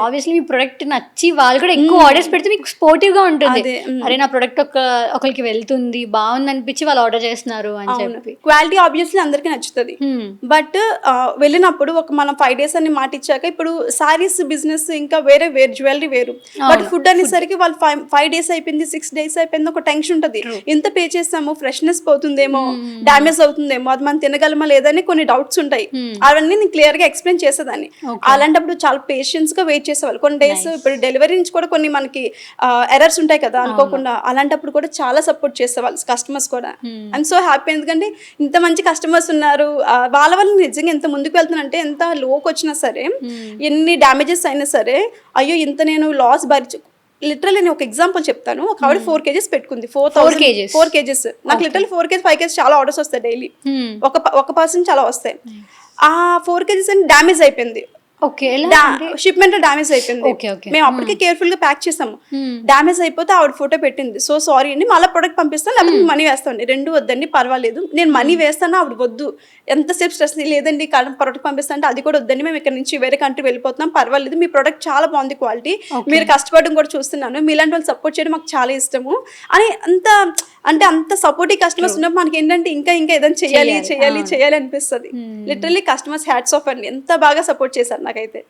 Obviously మీ product నచ్చి వాళ్ళు కూడా ఎక్కువ ఆర్డర్స్ పెడితే మీకు స్పోర్టివ్ గా ఉంటుంది. అరే నా ప్రొడక్ట్ ఒకరికి వెళ్తుంది, బాగుంది అనిపించి వాళ్ళు ఆర్డర్ చేస్తున్నారు అని చెప్పి. క్వాలిటీ ఆబ్వియస్లీ అందరికీ నచ్చుతుంది. బట్ వెళ్ళినప్పుడు ఒక మనం 5 days అని మాట ఇచ్చాక, ఇప్పుడు సారీస్ బిజినెస్ ఇంకా వేరే జ్యువెలరీ వేరు. బట్ ఫుడ్ అనేసరికి వాళ్ళు 5 days అయిపోయింది, 6 days అయిపోయింది, ఒక టెన్షన్ ఉంటుంది. ఎంత పే చేస్తాము, ఫ్రెష్నెస్ పోతుందేమో, డ్యామేజ్ అవుతుందేమో, అది మనం తినగలమా లేదని కొన్ని డౌట్స్ ఉంటాయి. అవన్నీ నేను క్లియర్ గా ఎక్స్ప్లెయిన్ చేసేదాన్ని. అలాంటప్పుడు చాలా పేషెన్స్ గా వెయిట్ చేసేవాళ్ళు. కొన్ని డేస్ ఇప్పుడు డెలివరీ నుంచి కూడా కొన్ని మనకి ఎర్రర్స్ ఉంటాయి కదా అనుకోకుండా, అలాంటప్పుడు కూడా చాలా సపోర్ట్ చేసేవాళ్ళు కస్టమర్స్ కూడా. ఐఎమ్ సో హ్యాపీ, ఎందుకంటే ఇంత మంచి కస్టమర్స్ ఉన్నారు. వాళ్ళ వల్ల నిజంగా ఎంత ముందుకు వెళ్తున్నానంటే, ఎంత లోకి వచ్చినా సరే, ఎన్ని డ్యామేజెస్ అయినా సరే, అయ్యో ఇంత నేను లాస్ భరించు. లిటరల్లీ నేను ఒక ఎగ్జాంపుల్ చెప్తాను. ఒక ఆవిడ 4 kgs పెట్టుకుంది. 4 kgs. నాకు లిటరల్లీ 4 kgs 5 kgs చాలా ఆర్డర్స్ వస్తాయి డైలీ. ఒక పర్సన్ చాలా వస్తాయి. ఆ 4 kgs అని డ్యామేజ్ అయిపోయింది. షిప్మెంట్ డ్యామేజ్ అయిపోయింది. మేము అప్పటికే కేర్ఫుల్ గా ప్యాక్ చేసాము. డ్యామేజ్ అయిపోతే ఆవిడ ఫోటో పెట్టింది, సో సారీ అండి, మళ్ళీ ప్రొడక్ట్ పంపిస్తాను, లేకపోతే మనీ వేస్తాండి. 2 వద్దండి, పర్వాలేదు, నేను మనీ వేస్తాను, ఆవిడ వద్దు, ఎంతసేపు స్ట్రెస్ లేదండి, ప్రొడక్ట్ పంపిస్తా అంటే అది కూడా వద్దండి, మేము ఇక్కడ నుంచి వేరే కంట్రీ వెళ్ళిపోతున్నాం, పర్వాలేదు, మీ ప్రొడక్ట్ చాలా బాగుంది, క్వాలిటీ, మీరు కష్టపడడం కూడా చూస్తున్నాను, మీలాంటి వాళ్ళు సపోర్ట్ చేయడం మాకు చాలా ఇష్టము అని అంత సపోర్టివ్ కస్టమర్స్ ఉన్నప్పుడు మనకి ఏంటంటే ఇంకా ఏదైనా చేయాలి అనిపిస్తుంది. లిటరల్లీ కస్టమర్స్ హ్యాట్స్ ఆఫ్ అండి, ఎంత బాగా సపోర్ట్ చేశారు నాకైతే.